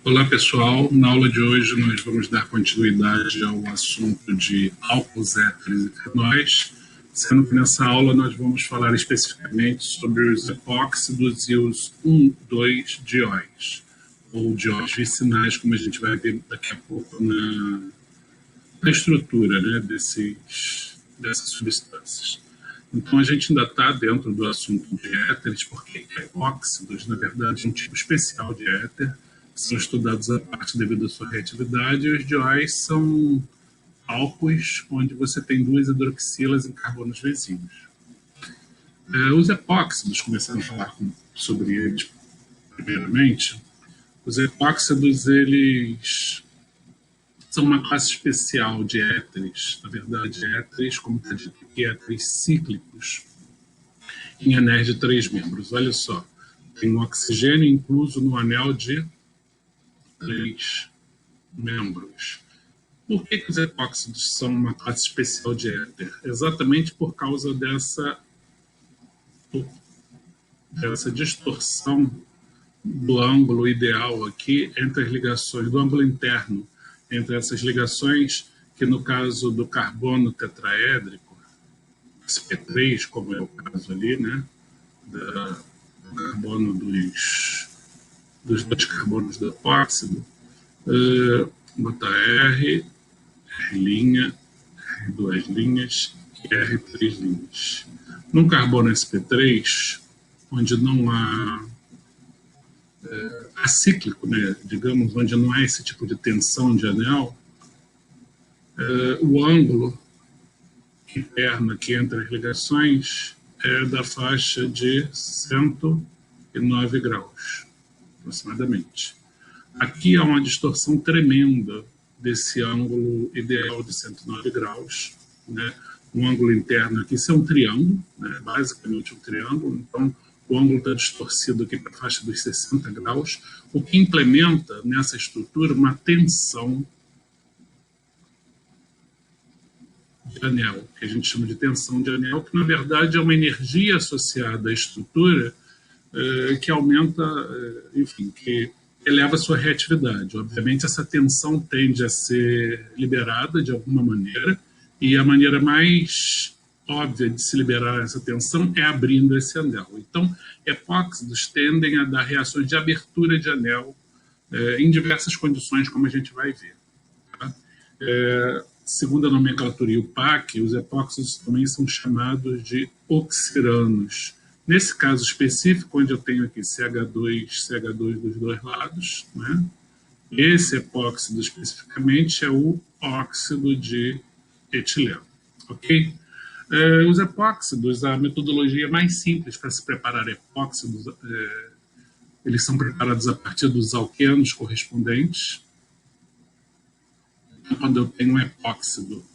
Olá, pessoal. Na aula de hoje, nós vamos dar continuidade ao assunto de álcools, éteres e fenóis, sendo que nessa aula nós vamos falar especificamente sobre os epóxidos e os 1,2-dióis, ou dióis vicinais, como a gente vai ver daqui a pouco na estrutura, né, dessas substâncias. Então, a gente ainda está dentro do assunto de éteres, porque epóxidos, na verdade, é um tipo especial de éter, são estudados à parte devido à sua reatividade, e os dióis são álcoois onde você tem duas hidroxilas em carbonos vizinhos. Os epóxidos, começando a falar sobre eles primeiramente, os epóxidos, eles são uma classe especial de éteres, na verdade, éteres, como está dito aqui, éteres cíclicos, em anéis de 3 membros. Olha só, tem um oxigênio incluso no anel de 3 membros. Por que os epóxidos são uma classe especial de éter? Exatamente por causa dessa distorção do ângulo ideal aqui entre as ligações, do ângulo interno, entre essas ligações, que no caso do carbono tetraédrico, sp3, como é o caso ali, né, do carbono dos dois carbonos do epóxido, botar R, R', R2 linhas e R3 linhas. Num carbono sp3, onde não há acíclico, né, digamos, onde não há esse tipo de tensão de anel, o ângulo interno aqui entre as ligações é da faixa de 109 graus, aproximadamente. Aqui há uma distorção tremenda desse ângulo ideal de 109 graus, né? Um ângulo interno aqui, isso é um triângulo, né? Basicamente um triângulo, então o ângulo está distorcido aqui para a faixa dos 60 graus, o que implementa nessa estrutura uma tensão de anel, que a gente chama de tensão de anel, que na verdade é uma energia associada à estrutura que aumenta, enfim, que eleva a sua reatividade. Obviamente, essa tensão tende a ser liberada de alguma maneira, e a maneira mais óbvia de se liberar essa tensão é abrindo esse anel. Então, epóxidos tendem a dar reações de abertura de anel em diversas condições, como a gente vai ver. Tá? Segundo a nomenclatura IUPAC, os epóxidos também são chamados de oxiranos. Nesse caso específico, onde eu tenho aqui CH2 dos dois lados, né? Esse epóxido especificamente é o óxido de etileno, ok? Os epóxidos, a metodologia mais simples para se preparar epóxidos, eles são preparados a partir dos alquenos correspondentes. Então, quando eu tenho um epóxido,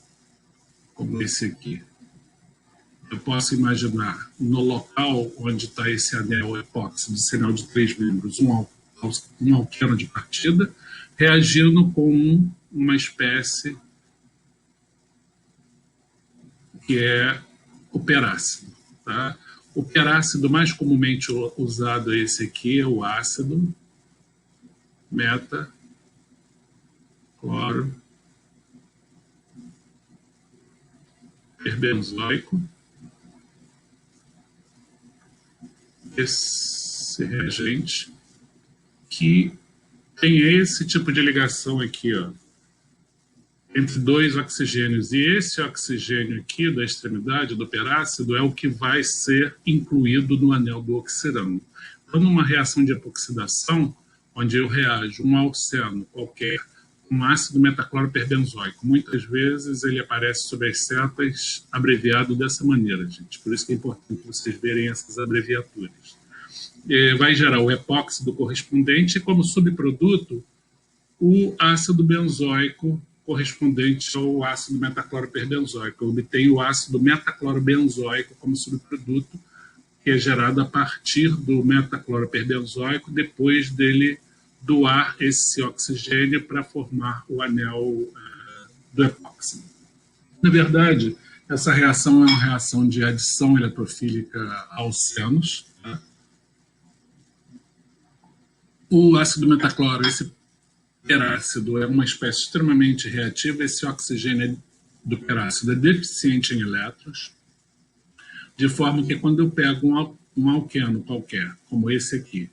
como esse aqui, eu posso imaginar no local onde está esse anel epóxido, sinal de 3 membros, um alqueno de partida, reagindo com uma espécie que é o perácido. Tá? O perácido mais comumente usado é esse aqui, é o ácido metacloro perbenzoico. Esse reagente que tem esse tipo de ligação aqui, ó, entre dois oxigênios, e esse oxigênio aqui da extremidade do perácido é o que vai ser incluído no anel do oxirano. Então, numa reação de epoxidação, onde eu reajo um alceno qualquer com ácido metacloro perbenzoico, muitas vezes ele aparece sob as setas abreviado dessa maneira, gente. Por isso que é importante vocês verem essas abreviaturas. Vai gerar o epóxido correspondente e, como subproduto, o ácido benzoico correspondente ao ácido metacloro perbenzoico. Eu obtenho o ácido metacloro benzoico como subproduto, que é gerado a partir do metacloro perbenzoico, depois dele doar esse oxigênio para formar o anel do epóxido. Na verdade, essa reação é uma reação de adição eletrofílica a alcenos. Tá? O ácido metacloro, esse perácido é uma espécie extremamente reativa. Esse oxigênio do perácido é deficiente em elétrons, de forma que quando eu pego um alqueno qualquer, como esse aqui,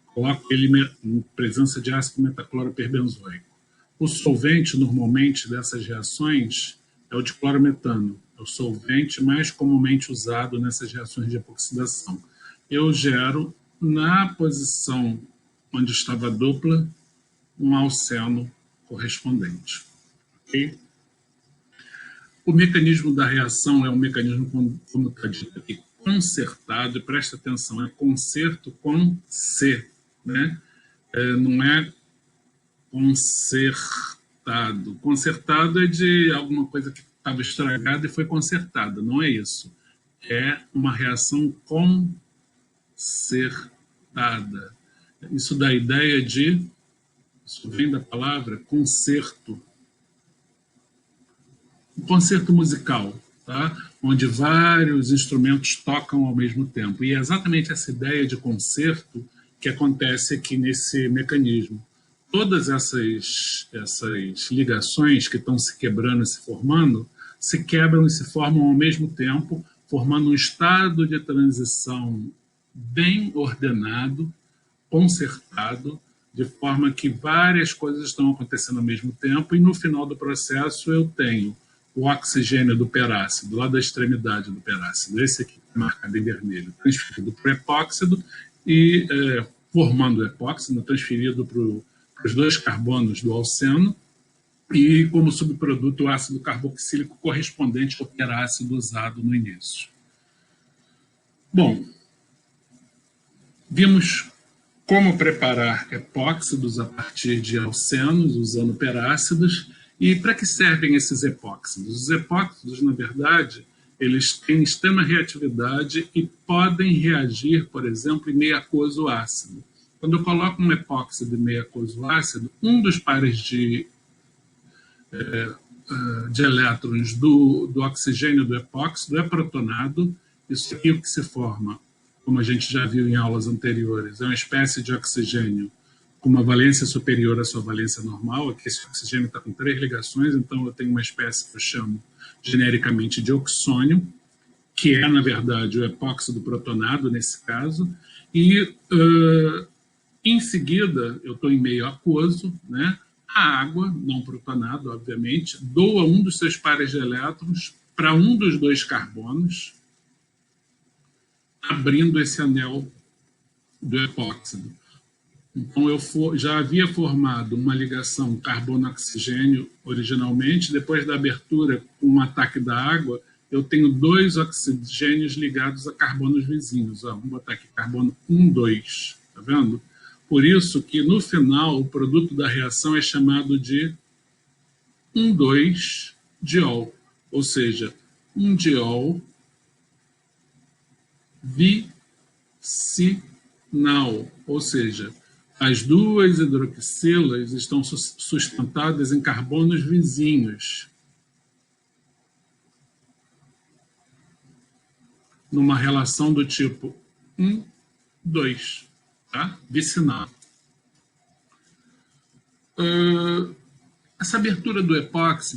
coloco ele em presença de ácido metacloroperbenzoico, o solvente, normalmente, dessas reações é o diclorometano, é o solvente mais comumente usado nessas reações de epoxidação. Eu gero, na posição onde estava a dupla, um alceno correspondente. Okay? O mecanismo da reação é um mecanismo, como está dito aqui, concertado, e presta atenção, é concerto com C, né? Não é consertado. Consertado é de alguma coisa que estava estragada e foi consertada, não é isso. É uma reação concertada. Isso dá a ideia de, isso vem da palavra concerto. Um concerto musical, tá? Onde vários instrumentos tocam ao mesmo tempo. E é exatamente essa ideia de concerto que acontece aqui nesse mecanismo. Todas essas ligações que estão se quebrando e se formando, se quebram e se formam ao mesmo tempo, formando um estado de transição bem ordenado, concertado, de forma que várias coisas estão acontecendo ao mesmo tempo, e no final do processo eu tenho o oxigênio do perácido, lá da extremidade do perácido, esse aqui marcado em vermelho, transferido para o epóxido e formando o epóxido, transferido para os dois carbonos do alceno, e como subproduto o ácido carboxílico correspondente ao perácido usado no início. Bom, vimos como preparar epóxidos a partir de alcenos, usando perácidos. E para que servem esses epóxidos? Os epóxidos, na verdade, eles têm extrema reatividade e podem reagir, por exemplo, em meio aquoso ácido. Quando eu coloco um epóxido em meio aquoso ácido, um dos pares de elétrons do oxigênio do epóxido é protonado. Isso aqui é o que se forma, como a gente já viu em aulas anteriores, é uma espécie de oxigênio com uma valência superior à sua valência normal. Aqui esse oxigênio está com 3 ligações, então eu tenho uma espécie que eu chamo genericamente de oxônio, que é, na verdade, o epóxido protonado, nesse caso, e, em seguida, eu estou em meio aquoso, né? A água, não protonado, obviamente, doa um dos seus pares de elétrons para um dos 2 carbonos, abrindo esse anel do epóxido. Então, eu já havia formado uma ligação carbono-oxigênio originalmente. Depois da abertura, com um ataque da água, eu tenho 2 oxigênios ligados a carbonos vizinhos. Vamos botar aqui carbono 1, 2. Tá vendo? Por isso que, no final, o produto da reação é chamado de 1,2-diol. Ou seja, um diol vicinal. Ou seja, as 2 hidroxilas estão sustentadas em carbonos vizinhos, numa relação do tipo 1, 2, tá? Vicinal. Essa abertura de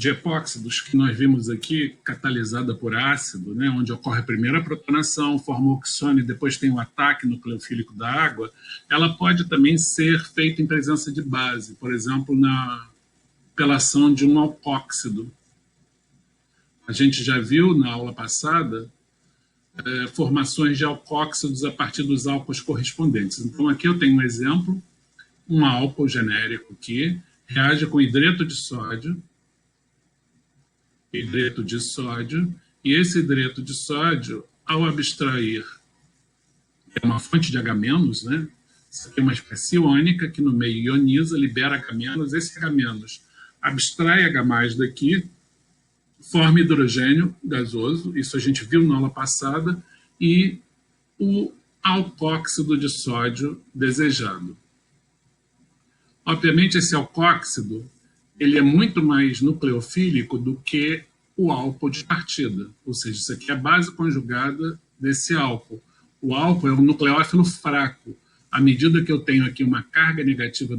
epóxidos que nós vimos aqui, catalisada por ácido, né, onde ocorre a primeira protonação, forma o oxônio e depois tem o ataque nucleofílico da água, ela pode também ser feita em presença de base, por exemplo, pela ação de um alcóxido. A gente já viu na aula passada formações de alcóxidos a partir dos álcools correspondentes. Então, aqui eu tenho um exemplo, um álcool genérico aqui, reage com hidreto de sódio, e esse hidreto de sódio, ao abstrair, é uma fonte de H-, né? Isso aqui é uma espécie iônica que no meio ioniza, libera H-, esse H- abstrai H+ daqui, forma hidrogênio gasoso, isso a gente viu na aula passada, e o alcóxido de sódio desejado. Obviamente, esse alcóxido ele é muito mais nucleofílico do que o álcool de partida. Ou seja, isso aqui é a base conjugada desse álcool. O álcool é um nucleófilo fraco. À medida que eu tenho aqui uma carga negativa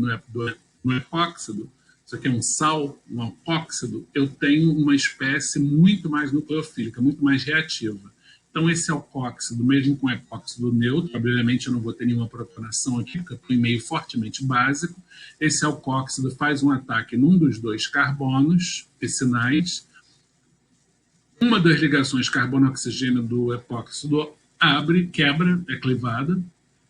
no epóxido, isso aqui é um sal, um alcóxido, eu tenho uma espécie muito mais nucleofílica, muito mais reativa. Então, esse alcóxido, mesmo com epóxido neutro, obviamente eu não vou ter nenhuma protonação aqui, porque eu estou em meio fortemente básico, esse alcóxido faz um ataque num dos dois carbonos vicinais, uma das ligações carbono-oxigênio do epóxido abre, quebra, é clivada.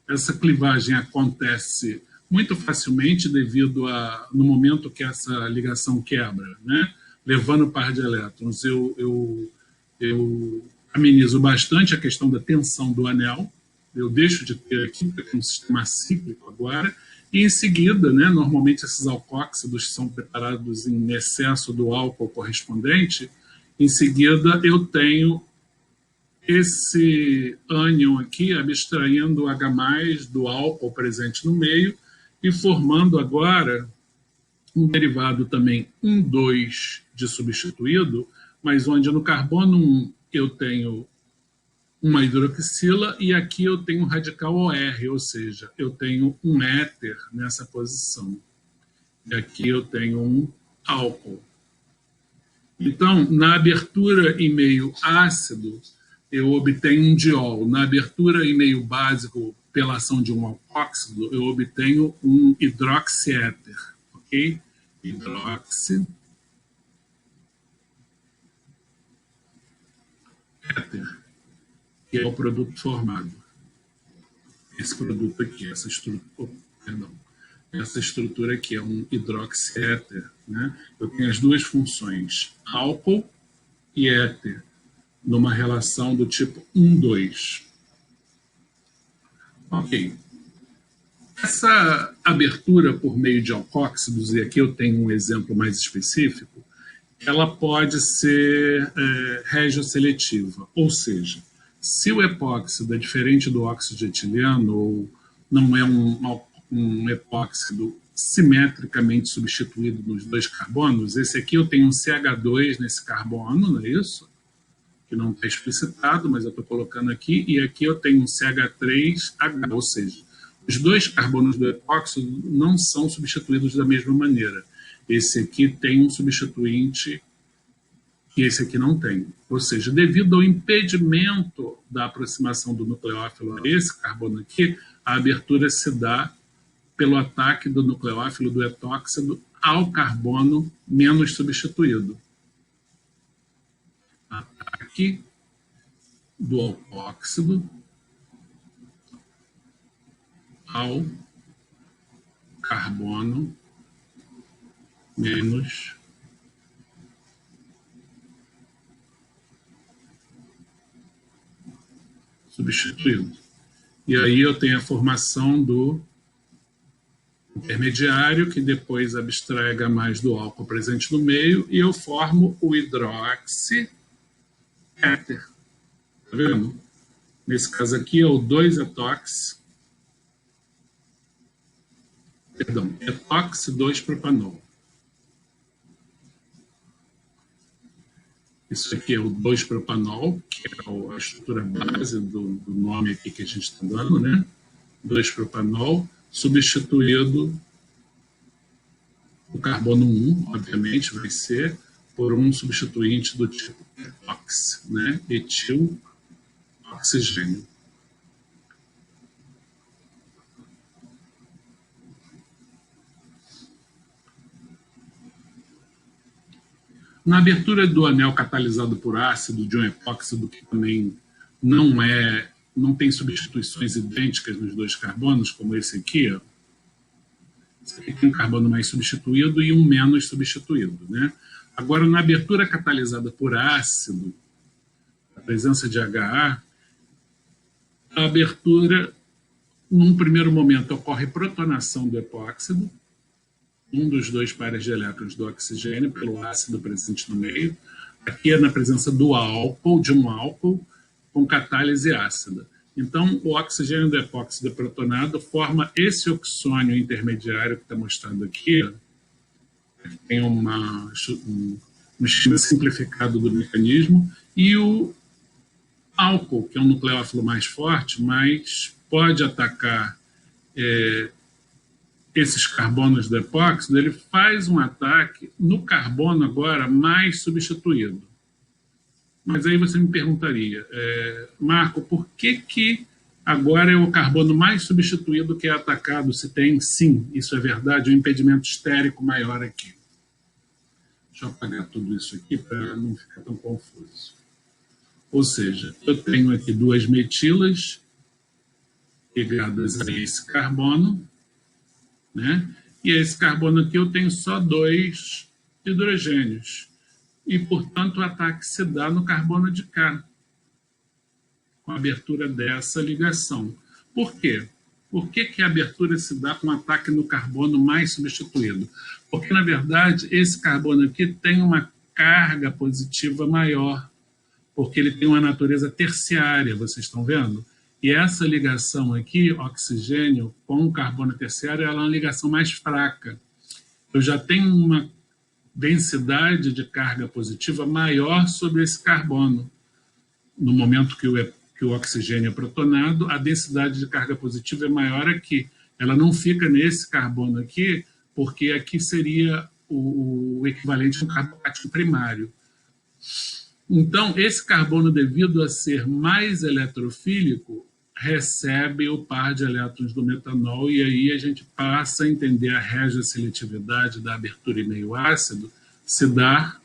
Essa clivagem acontece muito facilmente devido a, no momento que essa ligação quebra, né, levando o par de elétrons, eu amenizo bastante a questão da tensão do anel, eu deixo de ter aqui, porque é um sistema cíclico agora, e em seguida, né, normalmente esses alcóxidos são preparados em excesso do álcool correspondente, em seguida eu tenho esse ânion aqui abstraindo o H+, do álcool presente no meio e formando agora um derivado também 1,2 de substituído, mas onde no carbono 1 eu tenho uma hidroxila e aqui eu tenho um radical OR, ou seja, eu tenho um éter nessa posição. E aqui eu tenho um álcool. Então, na abertura em meio ácido, eu obtenho um diol. Na abertura em meio básico, pela ação de um alcóxido, eu obtenho um hidroxiéter, ok? Hidroxiéter, que é o produto formado. Esse produto aqui, essa estrutura, perdão, essa estrutura aqui é um hidroxiéter, né? Eu tenho as duas funções, álcool e éter, numa relação do tipo 1,2. Ok. Essa abertura por meio de alcóxidos, e aqui eu tenho um exemplo mais específico, ela pode ser regioseletiva, ou seja, se o epóxido é diferente do óxido de etileno, ou não é um epóxido simetricamente substituído nos dois carbonos, esse aqui eu tenho um CH2 nesse carbono, não é isso? Que não está explicitado, mas eu estou colocando aqui, e aqui eu tenho um CH3H, ou seja, os dois carbonos do epóxido não são substituídos da mesma maneira. Esse aqui tem um substituinte que esse aqui não tem. Ou seja, devido ao impedimento da aproximação do nucleófilo a esse carbono aqui, a abertura se dá pelo ataque do nucleófilo do etóxido ao carbono menos substituído. Ataque do alcóxido ao carbono menos substituído. E aí eu tenho a formação do intermediário, que depois abstrai H+ do álcool presente no meio, e eu formo o hidroxiéter. Tá vendo? Nesse caso aqui é o 2-etox, perdão, etox 2-propanol. Isso aqui é o 2-propanol, que é a estrutura base do nome aqui que a gente está dando, né? 2-propanol, substituído o carbono 1, obviamente, vai ser por um substituinte do tipo etox, né? Etil oxigênio. Na abertura do anel catalisado por ácido de um epóxido que também não tem substituições idênticas nos dois carbonos, como esse aqui, ó. Esse aqui tem um carbono mais substituído e um menos substituído, né? Agora, na abertura catalisada por ácido, a presença de HA, a abertura, num primeiro momento, ocorre protonação do epóxido, um dos dois pares de elétrons do oxigênio pelo ácido presente no meio. Aqui é na presença do álcool, de um álcool, com catálise ácida. Então, o oxigênio do epóxido protonado forma esse oxônio intermediário que está mostrando aqui. Tem um esquema simplificado do mecanismo. E o álcool, que é um nucleófilo mais forte, mas pode atacar esses carbonos do epóxido, ele faz um ataque no carbono agora mais substituído. Mas aí você me perguntaria, Marco, por que agora é o carbono mais substituído que é atacado, se tem, sim, isso é verdade, um impedimento estérico maior aqui? Deixa eu apagar tudo isso aqui para não ficar tão confuso. Ou seja, eu tenho aqui duas metilas ligadas a esse carbono, né? E esse carbono aqui eu tenho só 2 hidrogênios. E, portanto, o ataque se dá no carbono de cá, com a abertura dessa ligação. Por quê? Por que a abertura se dá com ataque no carbono mais substituído? Porque, na verdade, esse carbono aqui tem uma carga positiva maior, porque ele tem uma natureza terciária, vocês estão vendo? E essa ligação aqui, oxigênio com carbono terciário, ela é uma ligação mais fraca. Eu já tenho uma densidade de carga positiva maior sobre esse carbono. No momento que o oxigênio é protonado, a densidade de carga positiva é maior aqui. Ela não fica nesse carbono aqui, porque aqui seria o equivalente a um carbono ático primário. Então, esse carbono, devido a ser mais eletrofílico, recebe o par de elétrons do metanol, e aí a gente passa a entender a regioseletividade da abertura em meio ácido se dá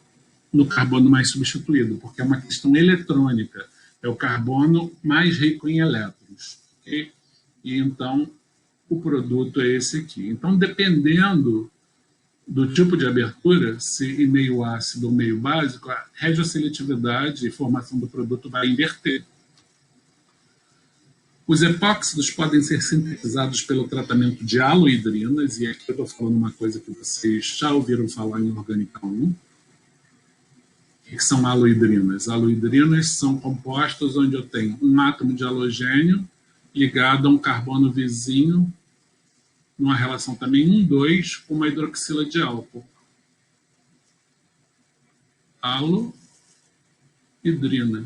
no carbono mais substituído, porque é uma questão eletrônica, é o carbono mais rico em elétrons. Okay? E então, o produto é esse aqui. Então, dependendo do tipo de abertura, se em meio ácido ou meio básico, a regioseletividade e formação do produto vai inverter. Os epóxidos podem ser sintetizados pelo tratamento de aloidrinas, e aqui eu estou falando uma coisa que vocês já ouviram falar em Orgânica 1. O que são aloidrinas? Aloidrinas são compostos onde eu tenho um átomo de halogênio ligado a um carbono vizinho, numa relação também 1,2 com uma hidroxila de álcool. Aloidrina.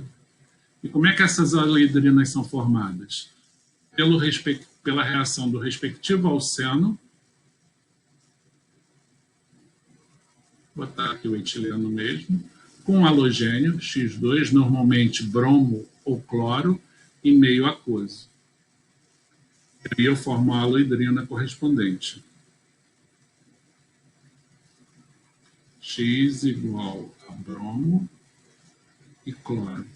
E como é que essas aloidrinas são formadas? Pela reação do respectivo alceno, vou botar aqui o etileno mesmo, com halogênio, X2, normalmente bromo ou cloro, em meio aquoso. E eu formo a aloidrina correspondente. X igual a bromo e cloro.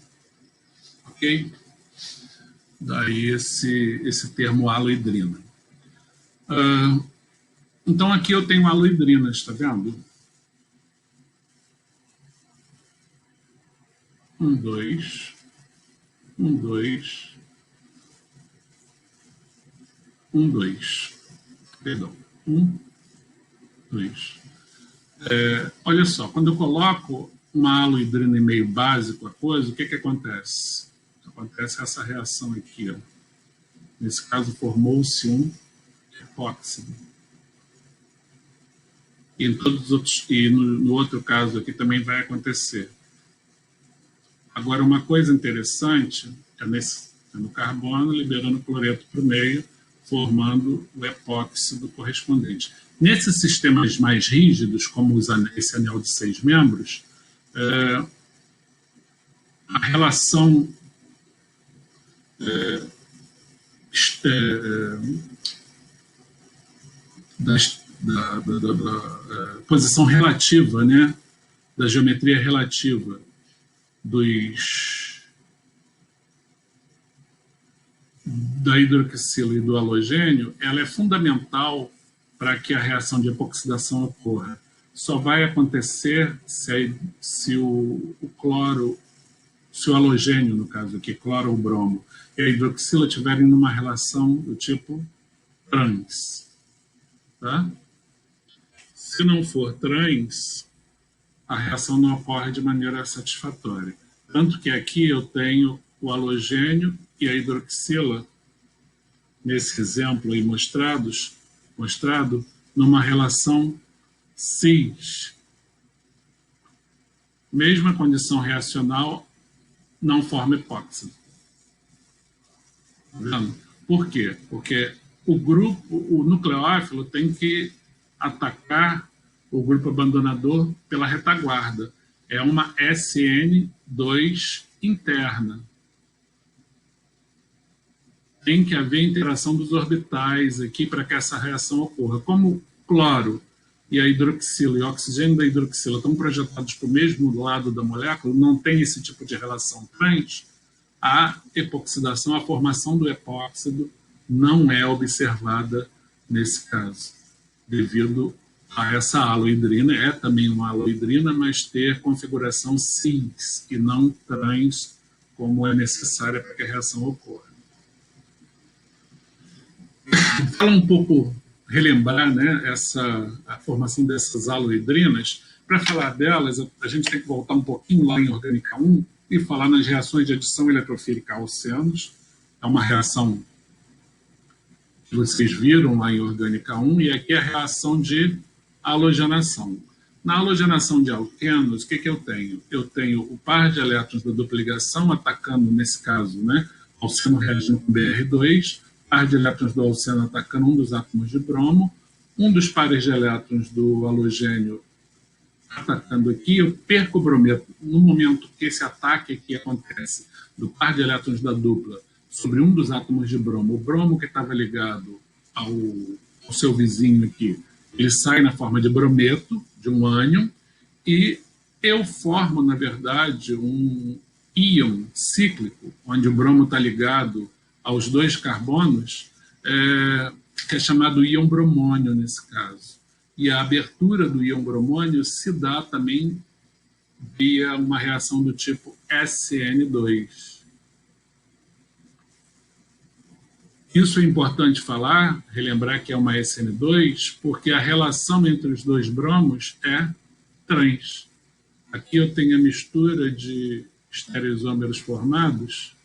Ok? Daí esse termo aloidrina. Então, aqui eu tenho aloidrinas, está vendo? 1, 2, 1, 2, 1, 2. Perdão. 1, 2. Olha só, quando eu coloco uma aloidrina em meio básico a coisa, o que acontece? Acontece essa reação aqui. Ó. Nesse caso, formou-se um epóxido. E, no outro caso aqui também vai acontecer. Agora, uma coisa interessante é no carbono, liberando cloreto para o meio, formando o epóxido correspondente. Nesses sistemas mais rígidos, como esse anel de 6 membros, a relação da posição relativa, né, da geometria relativa da hidroxila e do halogênio, ela é fundamental para que a reação de epoxidação ocorra. Só vai acontecer se o cloro, se o halogênio, no caso aqui, cloro ou bromo, e a hidroxila estiverem numa relação do tipo trans. Tá? Se não for trans, a reação não ocorre de maneira satisfatória. Tanto que aqui eu tenho o halogênio e a hidroxila, nesse exemplo aí mostrado, numa relação cis. Mesma condição reacional, não forma epóxido. Tá vendo? Por quê? Porque o nucleófilo tem que atacar o grupo abandonador pela retaguarda. É uma SN2 interna. Tem que haver interação dos orbitais aqui para que essa reação ocorra. Como cloro e a hidroxila e o oxigênio da hidroxila estão projetados para o mesmo lado da molécula, não tem esse tipo de relação trans, a epoxidação, a formação do epóxido não é observada nesse caso, devido a essa aloidrina. É também uma aloidrina, mas ter configuração cis e não trans, como é necessária para que a reação ocorra. Fala um pouco, relembrar, né, a formação dessas aloidrinas. Para falar delas, a gente tem que voltar um pouquinho lá em Orgânica 1 e falar nas reações de adição eletrofílica a alcenos. É uma reação que vocês viram lá em Orgânica 1, e aqui é a reação de halogenação. Na halogenação de alquenos, o que eu tenho? Eu tenho o par de elétrons da dupla ligação atacando, nesse caso, né, alceno reagindo com Br2, par de elétrons do alceno atacando um dos átomos de bromo, um dos pares de elétrons do halogênio atacando aqui, eu perco o brometo. No momento que esse ataque aqui acontece, do par de elétrons da dupla sobre um dos átomos de bromo, o bromo que estava ligado ao seu vizinho aqui, ele sai na forma de brometo, de um ânion, e eu formo, na verdade, um íon cíclico, onde o bromo está ligado aos dois carbonos, que é chamado íon bromônio nesse caso. E a abertura do íon bromônio se dá também via uma reação do tipo SN2. Isso é importante falar, relembrar que é uma SN2, porque a relação entre os dois bromos é trans. Aqui eu tenho a mistura de estereoisômeros formados.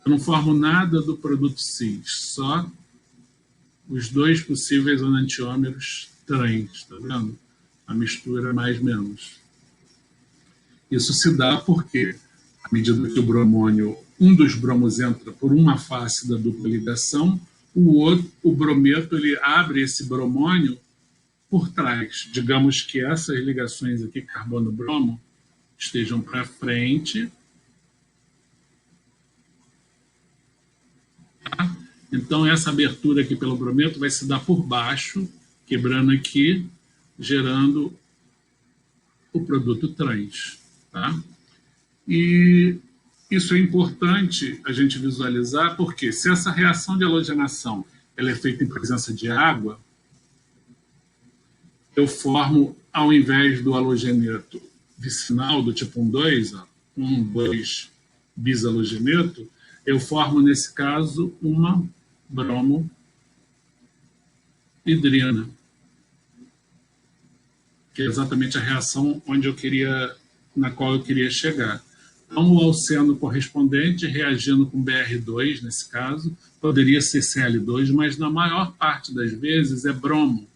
Eu não formo nada do produto cis, só os dois possíveis enantiômeros trans, está vendo? A mistura mais menos. Isso se dá porque, à medida que o bromônio, um dos bromos entra por uma face da dupla ligação, o brometo, ele abre esse bromônio por trás. Digamos que essas ligações aqui, carbono-bromo, estejam para frente. Tá? Então, essa abertura aqui pelo brometo vai se dar por baixo, quebrando aqui, gerando o produto trans. Tá? E isso é importante a gente visualizar, porque se essa reação de halogenação ela é feita em presença de água, eu formo, ao invés do halogeneto vicinal do tipo 1,2, 1,2 bisalogeneto, eu formo, nesse caso, uma bromohidrina, que é exatamente a reação na qual eu queria chegar. Então, o alceno correspondente, reagindo com Br2, nesse caso, poderia ser Cl2, mas na maior parte das vezes é bromo,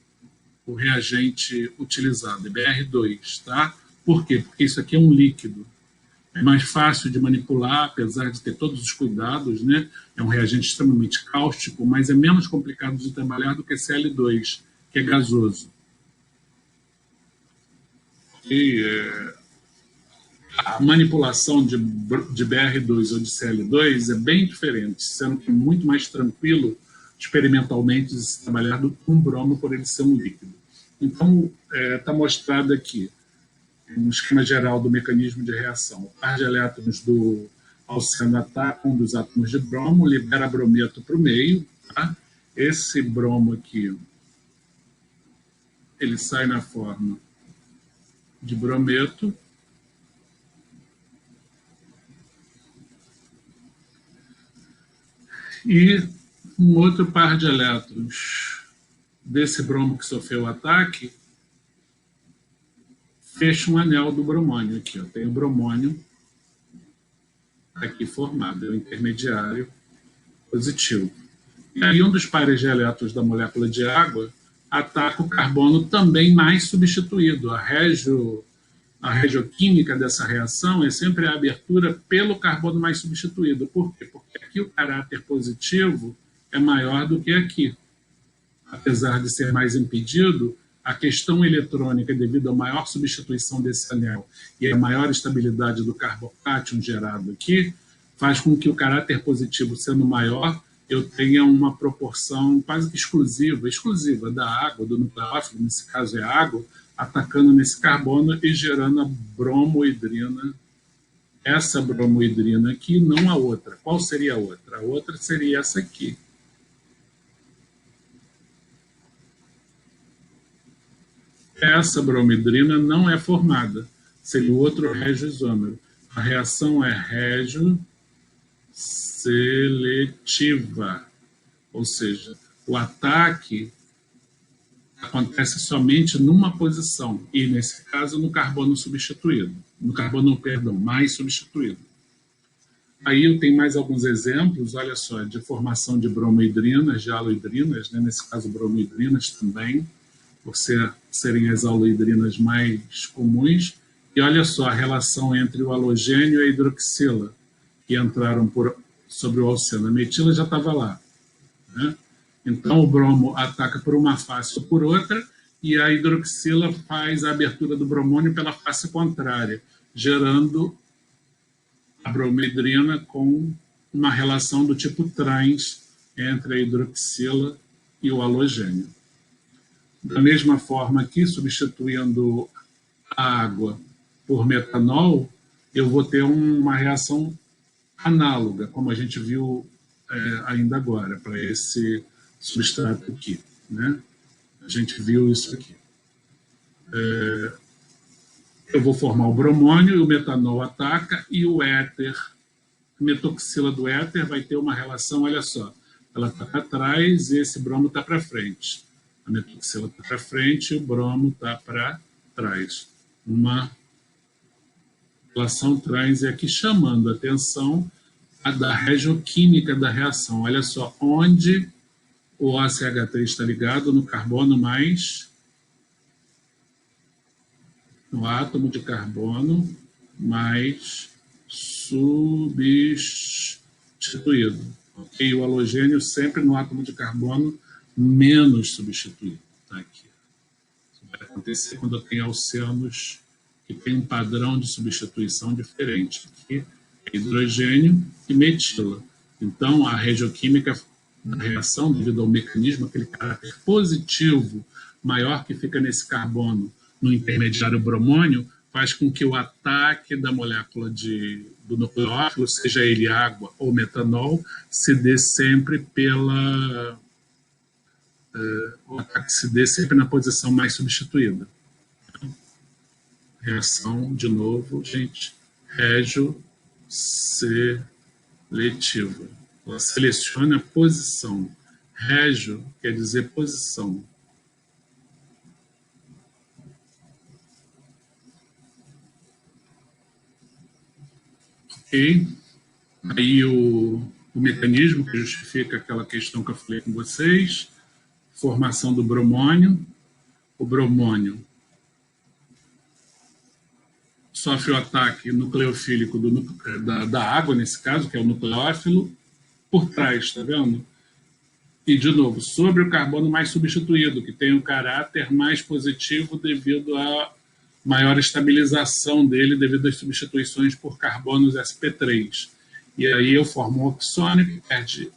o reagente utilizado, é Br2. Tá? Por quê? Porque isso aqui é um líquido. É mais fácil de manipular, apesar de ter todos os cuidados, né? É um reagente extremamente cáustico, mas é menos complicado de trabalhar do que Cl2, que é gasoso. A manipulação de Br2 ou de Cl2 é bem diferente, sendo que é muito mais tranquilo experimentalmente de se trabalhar do que um bromo por ele ser um líquido. Então, está mostrado aqui um esquema geral do mecanismo de reação. O par de elétrons do alceno ataca um dos átomos de bromo, libera brometo para o meio. Tá? Esse bromo aqui, ele sai na forma de brometo. E um outro par de elétrons desse bromo que sofreu o ataque fecha um anel do bromônio aqui. Ó. Tem o bromônio aqui formado, é o intermediário positivo. E aí um dos pares de elétrons da molécula de água ataca o carbono também mais substituído. A regioquímica dessa reação é sempre a abertura pelo carbono mais substituído. Por quê? Porque aqui o caráter positivo é maior do que aqui. apesar de ser mais impedido, a questão eletrônica, devido à maior substituição desse anel e à maior estabilidade do carbocátion gerado aqui, faz com que o caráter positivo, sendo maior, eu tenha uma proporção quase que exclusiva da água, do nucleófilo, nesse caso é água, atacando nesse carbono e gerando a bromohidrina. Essa bromohidrina aqui, não a outra. Qual seria a outra? A outra seria essa aqui. Essa bromohidrina não é formada. Seria o outro regioisômero. A reação é regioseletiva. Ou seja, o ataque acontece somente numa posição, e nesse caso no carbono substituído, no carbono, perdão, mais substituído. Aí eu tenho mais alguns exemplos, olha só, de formação de bromohidrinas, de alohidrinas, né? Nesse caso bromohidrinas também, por serem as alohidrinas mais comuns, e olha só a relação entre o halogênio e a hidroxila, que entraram sobre o alceno. A metila já estava lá, né? Então, o bromo ataca por uma face ou por outra, e a hidroxila faz a abertura do bromônio pela face contrária, gerando a bromohidrina com uma relação do tipo trans entre a hidroxila e o halogênio. Da mesma forma aqui, substituindo a água por metanol, eu vou ter uma reação análoga, como a gente viu ainda agora, para esse substrato aqui, né? A gente viu isso aqui. Eu vou formar o bromônio e o metanol ataca, e o éter, a metoxila do éter vai ter uma relação, olha só, ela está para trás e esse bromo está para frente. A metoxila está para frente e o bromo está para trás. Uma relação trans, e aqui chamando a atenção da regioquímica da reação. Olha só, onde o OCH3 está ligado no carbono mais, no átomo de carbono mais substituído. Okay? O halogênio sempre no átomo de carbono menos substituído. Tá aqui. Isso vai acontecer quando eu tenho alcenos que tem um padrão de substituição diferente. Aqui é hidrogênio e metila. Então, a regioquímica da reação, devido ao mecanismo, aquele caráter positivo maior que fica nesse carbono no intermediário bromônio, faz com que o ataque da molécula do nucleófilo, seja ele água ou metanol, se dê sempre o ataque se dê sempre na posição mais substituída. Reação, de novo, gente, regioseletiva. Ela seleciona a posição. Regio quer dizer posição. Ok? Aí o mecanismo que justifica aquela questão que eu falei com vocês, formação do bromônio. O bromônio sofre o ataque nucleofílico da água, nesse caso, que é o nucleófilo, por trás, está vendo? E, de novo, sobre o carbono mais substituído, que tem um caráter mais positivo devido à maior estabilização dele, devido às substituições por carbonos sp3. E aí eu formo um oxônio que perde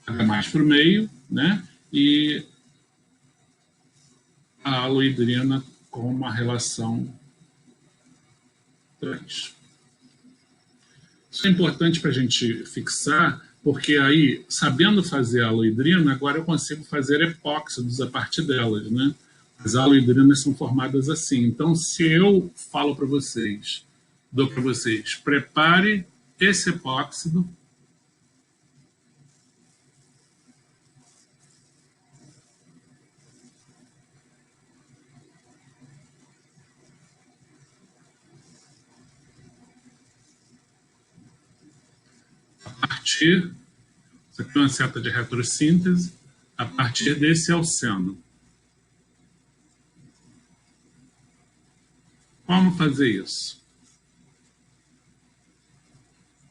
H+ para o meio, né? E a alohidrina com uma relação trans. Isso é importante para a gente fixar, porque aí, sabendo fazer a alohidrina, agora eu consigo fazer epóxidos a partir delas, né? As alohidrinas são formadas assim. Então, se eu falo para vocês, dou para vocês, prepare esse epóxido, a partir, isso aqui é uma seta de retrossíntese, a partir desse alceno. Como fazer isso?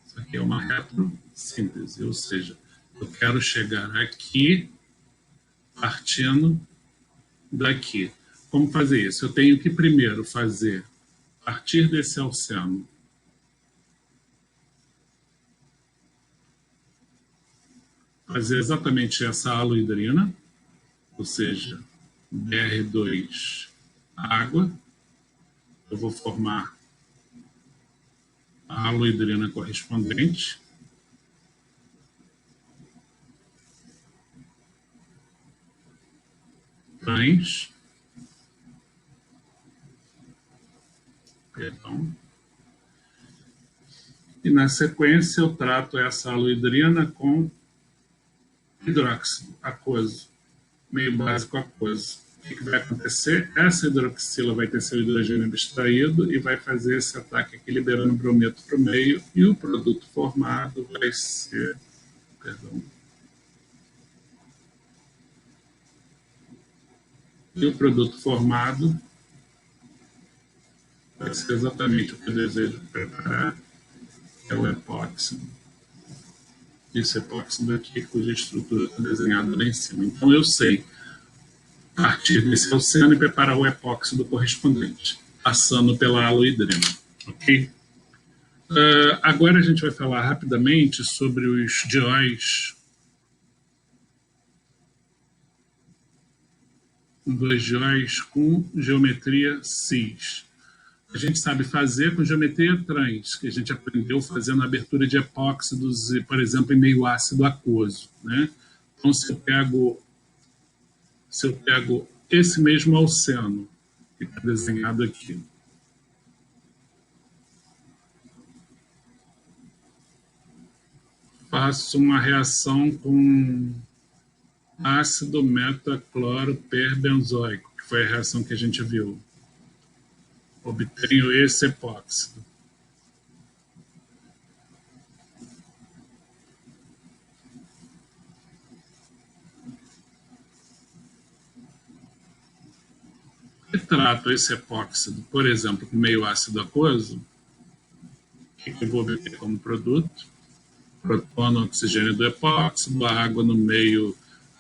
Isso aqui é uma retrossíntese, ou seja, Eu quero chegar aqui, partindo daqui. Como fazer isso? Eu tenho que primeiro partir desse alceno, fazer exatamente essa haloidrina, ou seja, Br2 água. Eu vou formar a haloidrina correspondente. Trans. Perdão. E na sequência eu trato essa haloidrina com hidróxido aquoso, meio básico aquoso. O que vai acontecer? Essa hidroxila vai ter seu hidrogênio abstraído e vai fazer esse ataque aqui, liberando o brometo para o meio, e o produto formado vai ser... Perdão. E o produto formado vai ser exatamente o que eu desejo preparar, que é o epóxido. Esse epóxido aqui, cuja estrutura está desenhada lá em cima. Então eu sei partir desse alceno e preparar o epóxido correspondente, passando pela haloidrina. Ok? Agora a gente vai falar rapidamente sobre os dióis, dois dióis com geometria cis. A gente sabe fazer com geometria trans, que a gente aprendeu fazendo a abertura de epóxidos, por exemplo, em meio ácido aquoso, né? Então, se eu pego esse mesmo alceno, que está desenhado aqui, faço uma reação com ácido metacloroperbenzoico, que foi a reação que a gente viu. Obtenho esse epóxido. E trato esse epóxido, por exemplo, com meio ácido aquoso, que eu vou obter como produto? Protono, oxigênio do epóxido, a água no meio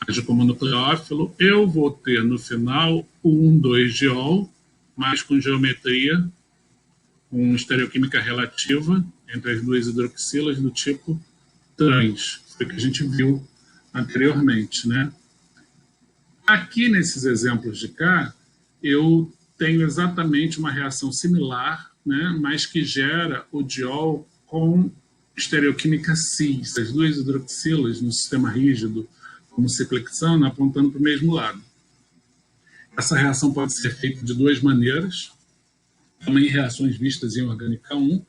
age como nucleófilo. Eu vou ter no final o 1,2-diol, mas com geometria, com estereoquímica relativa entre as duas hidroxilas do tipo trans, foi o que a gente viu anteriormente, né? Aqui nesses exemplos de cá, eu tenho exatamente uma reação similar, né, mas que gera o diol com estereoquímica cis, as duas hidroxilas no sistema rígido, como ciclohexano, apontando para o mesmo lado. Essa reação pode ser feita de duas maneiras, também reações vistas em Orgânica 1,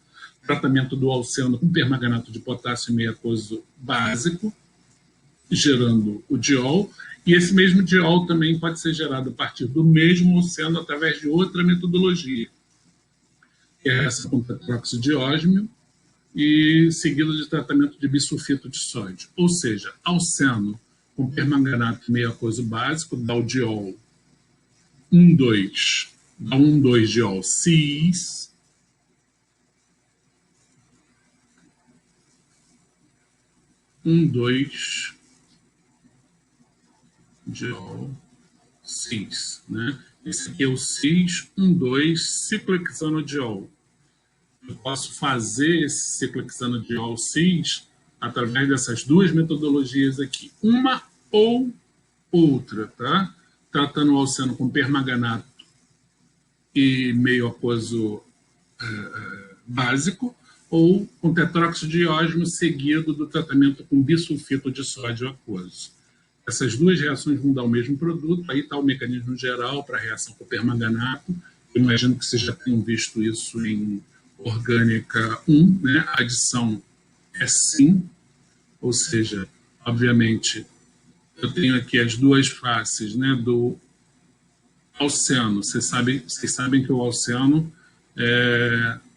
tratamento do alceno com permanganato de potássio meio aquoso básico, gerando o diol, e esse mesmo diol também pode ser gerado a partir do mesmo alceno através de outra metodologia, que é essa com tetróxido de ósmio, e seguido de tratamento de bisulfito de sódio. Ou seja, alceno com permanganato meio aquoso básico dá o diol 1,2, dá 1,2-diol cis, diol cis, né? Esse aqui é o cis 1,2 ciclohexanodiol. Eu posso fazer esse ciclohexanodiol cis através dessas duas metodologias aqui, uma ou outra, tá? Tratando o alceno com permanganato e meio aquoso básico, ou com tetróxido de ósmio seguido do tratamento com bisulfito de sódio aquoso. Essas duas reações vão dar o mesmo produto, aí está o mecanismo geral para a reação com permanganato. Eu imagino que vocês já tenham visto isso em Orgânica 1, né? A adição é sim, ou seja, obviamente, eu tenho aqui as duas faces, né, do alceno. Vocês sabem que o alceno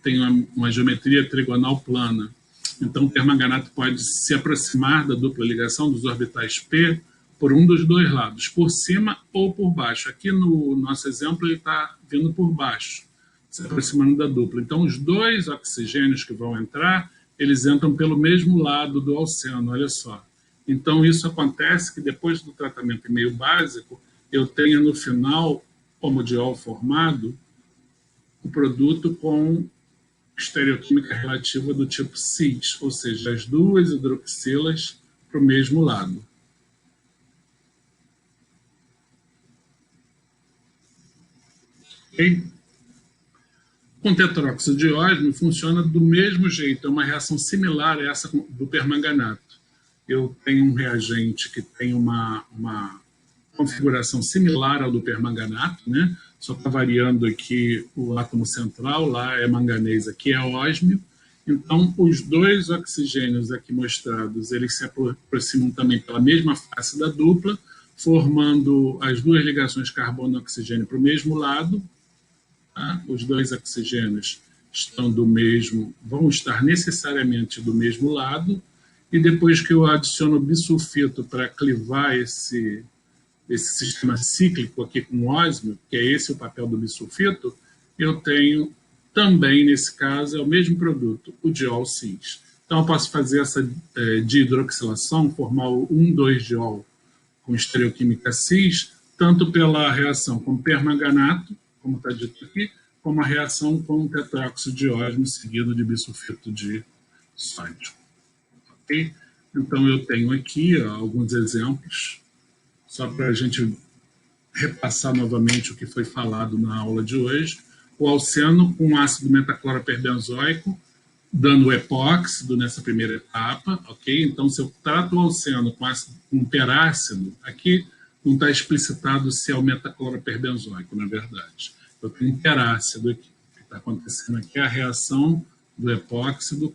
tem uma geometria trigonal plana. Então, o permanganato pode se aproximar da dupla ligação dos orbitais P por um dos dois lados, por cima ou por baixo. Aqui no nosso exemplo, ele está vindo por baixo, se aproximando da dupla. Então, os dois oxigênios que vão entrar, eles entram pelo mesmo lado do alceno, olha só. Então, isso acontece que depois do tratamento em meio básico, eu tenho no final, homodiol formado, o produto com estereoquímica relativa do tipo cis, ou seja, as duas hidroxilas para o mesmo lado. Okay? Com tetróxido de ósmio funciona do mesmo jeito, é uma reação similar a essa do permanganato. Eu tenho um reagente que tem uma configuração similar ao do permanganato, né? Só está variando aqui o átomo central, lá é manganês, aqui é ósmio. Então, os dois oxigênios aqui mostrados, eles se aproximam também pela mesma face da dupla, formando as duas ligações carbono-oxigênio para o mesmo lado. Tá? Os dois oxigênios estão do mesmo, vão estar necessariamente do mesmo lado, e depois que eu adiciono bisulfito para clivar esse sistema cíclico aqui com ósmio, que é esse o papel do bisulfito, eu tenho também, nesse caso, é o mesmo produto, o diol-cis. Então, eu posso fazer essa dihidroxilação, formar o 1,2-diol com estereoquímica cis, tanto pela reação com permanganato, como está dito aqui, como a reação com tetróxido de ósmio seguido de bisulfito de sódio. Okay? Então, eu tenho aqui alguns exemplos, só para a gente repassar novamente o que foi falado na aula de hoje. O alceno com ácido metacloroperbenzoico, dando o epóxido nessa primeira etapa, ok? Então, se eu trato o alceno com perácido, aqui não está explicitado se é o metacloroperbenzoico, na verdade. Eu tenho um perácido aqui. O que está acontecendo aqui é a reação do epóxido,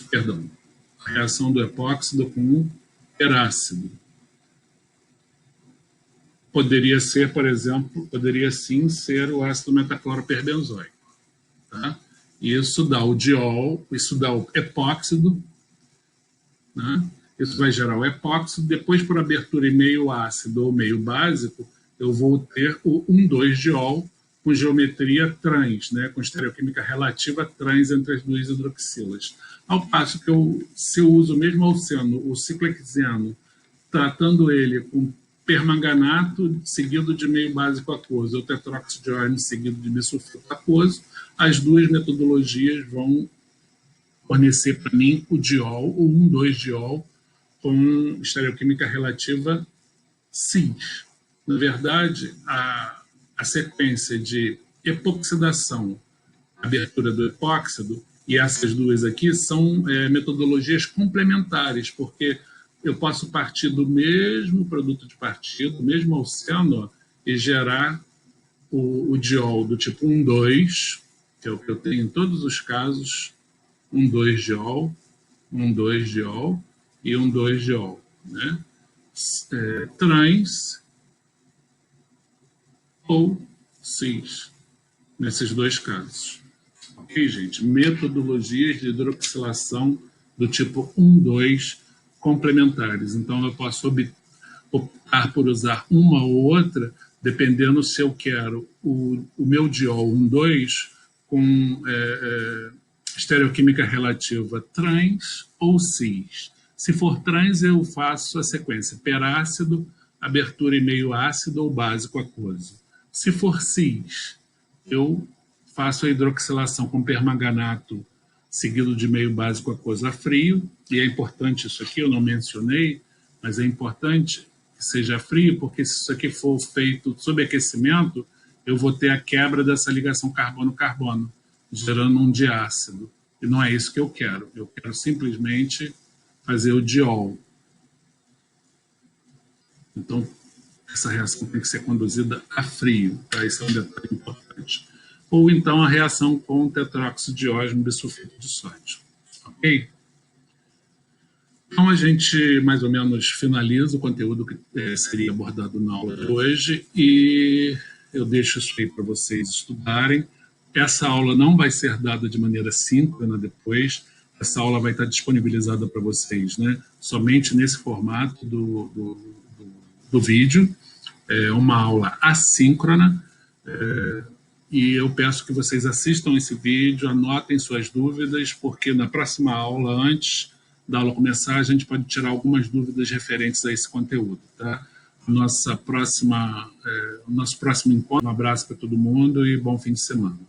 perdão, a reação do epóxido com um perácido. Poderia ser, por exemplo, poderia sim ser o ácido metacloroperbenzoico. Tá? Isso dá o diol, isso dá o epóxido, né? Isso vai gerar o epóxido, depois por abertura em meio ácido ou meio básico, eu vou ter o 1,2-diol com geometria trans, né? Com estereoquímica relativa trans entre as duas hidroxilas. Ao passo que se eu uso o mesmo alceno, o ciclohexeno, tratando ele com permanganato seguido de meio básico aquoso, ou tetróxido de ósmio seguido de bisulfito aquoso, as duas metodologias vão fornecer para mim o diol, o 1,2-diol, com estereoquímica relativa cis. Na verdade, a sequência de epoxidação, abertura do epóxido, e essas duas aqui são metodologias complementares, porque eu posso partir do mesmo produto de partido, do mesmo alceno, e gerar o diol do tipo 1,2, que é o que eu tenho em todos os casos, 1,2-diol, 1,2-diol e 1,2-diol. Né? Trans ou cis, nesses dois casos. Ok, gente? Metodologias de hidroxilação do tipo 1,2 complementares. Então, eu posso optar por usar uma ou outra, dependendo se eu quero o meu diol 1,2 com estereoquímica relativa trans ou cis. Se for trans, eu faço a sequência perácido, abertura em meio ácido ou básico aquoso. Se for cis, eu faço a hidroxilação com permanganato seguido de meio básico aquoso a frio, e é importante isso aqui, eu não mencionei, mas é importante que seja frio, porque se isso aqui for feito sob aquecimento, eu vou ter a quebra dessa ligação carbono-carbono, gerando um diácido. E não é isso que eu quero. Eu quero simplesmente fazer o diol. Então, essa reação tem que ser conduzida a frio. Tá? Isso é um detalhe importante. Ou então a reação com tetróxido de ósmio bisulfito de sódio. Ok? Então, a gente mais ou menos finaliza o conteúdo que seria abordado na aula de hoje e eu deixo isso aí para vocês estudarem. Essa aula não vai ser dada de maneira síncrona depois, essa aula vai estar disponibilizada para vocês, né? Somente nesse formato do vídeo, uma aula assíncrona, e eu peço que vocês assistam esse vídeo, anotem suas dúvidas, porque na próxima aula, antes da aula começar, a gente pode tirar algumas dúvidas referentes a esse conteúdo, tá? O nosso próximo encontro. Um abraço para todo mundo e bom fim de semana.